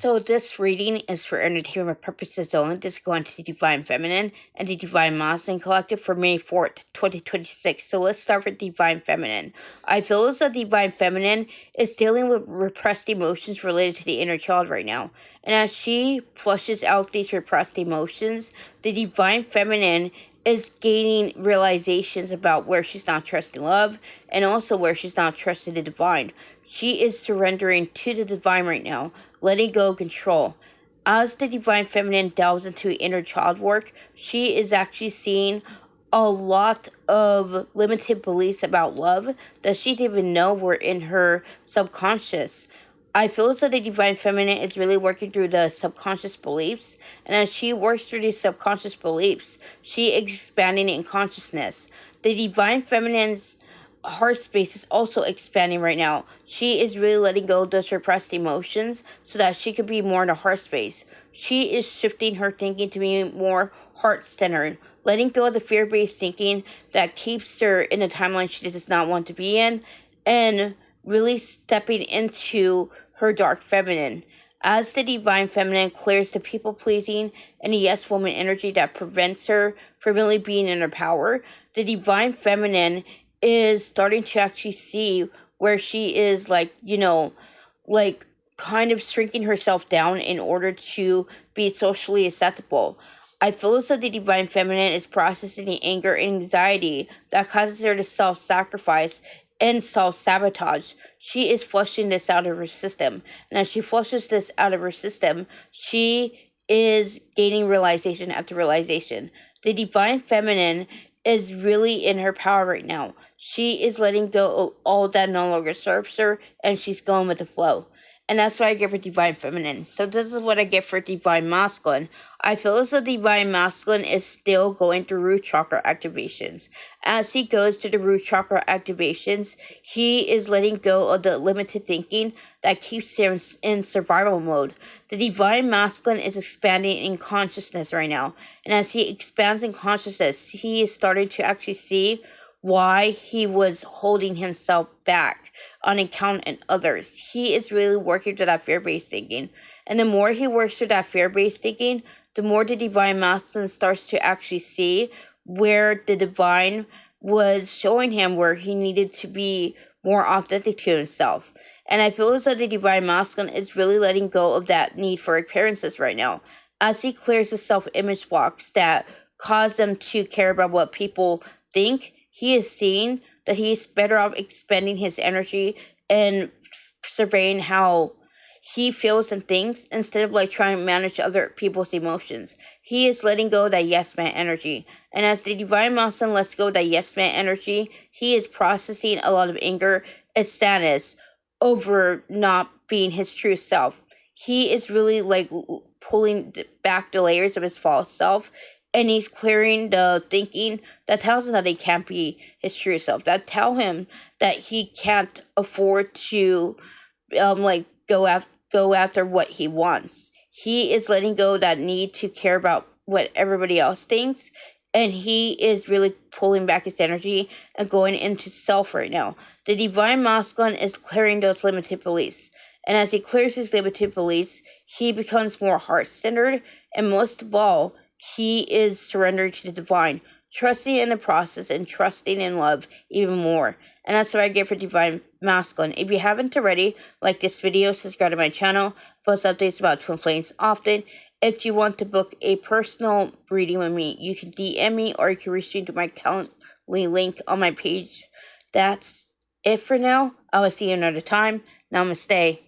So this reading is for entertainment purposes only. This is going to the Divine Feminine and the Divine Masculine Collective for May 4th, 2026. So let's start with Divine Feminine. I feel as the Divine Feminine is dealing with repressed emotions related to the inner child right now. And as she flushes out these repressed emotions, the Divine Feminine is gaining realizations about where she's not trusting love and also where she's not trusting the divine. She is surrendering to the divine right now, letting go of control. As the Divine Feminine delves into inner child work, she is actually seeing a lot of limited beliefs about love that she didn't even know were in her subconscious. I feel as though the Divine Feminine is really working through the subconscious beliefs, and as she works through these subconscious beliefs, she is expanding in consciousness. The Divine Feminine's heart space is also expanding right now. She is really letting go of those repressed emotions so that she could be more in the heart space. She is shifting her thinking to be more heart-centered, letting go of the fear-based thinking that keeps her in a timeline she does not want to be in, and really stepping into her dark feminine. As the Divine Feminine clears the people-pleasing and the yes woman energy that prevents her from really being in her power, the Divine Feminine is starting to actually see where she is like kind of shrinking herself down in order to be socially acceptable. I feel as though the Divine Feminine is processing the anger and anxiety that causes her to self-sacrifice and self-sabotage. She is flushing this out of her system. And as she flushes this out of her system, she is gaining realization after realization. The Divine Feminine is really in her power right now. She is letting go of all that no longer serves her, and she's going with the flow. And that's what I get for Divine Feminine. So this is what I get for Divine Masculine. I feel as though Divine Masculine is still going through root chakra activations. As he goes to the root chakra activations, he is letting go of the limited thinking that keeps him in survival mode. The Divine Masculine is expanding in consciousness right now. And as he expands in consciousness, he is starting to actually see why he was holding himself back on account and others. He is really working through that fear-based thinking. And the more he works through that fear-based thinking, the more the Divine Masculine starts to actually see where the divine was showing him where he needed to be more authentic to himself. And I feel as though the Divine Masculine is really letting go of that need for appearances right now. As he clears the self-image blocks that cause them to care about what people think, he is seeing that he's better off expending his energy and surveying how he feels and thinks instead of trying to manage other people's emotions. He is letting go of that yes man energy. And as the Divine Masculine lets go of that yes man energy, he is processing a lot of anger and sadness over not being his true self. He is really pulling back the layers of his false self, and he's clearing the thinking that tells him that he can't be his true self, that tell him that he can't afford to go after what he wants. He is letting go of that need to care about what everybody else thinks, and he is really pulling back his energy and going into self right now. The Divine Masculine is clearing those limited beliefs. And as he clears his limited beliefs, he becomes more heart-centered, and most of all, he is surrendered to the divine, trusting in the process and trusting in love even more. And that's what I get for Divine Masculine. If you haven't already, like this video, subscribe to my channel, post updates about twin flames often. If you want to book a personal reading with me, you can DM me or you can reach me to my Calendly link on my page. That's it for now. I will see you another time. Namaste.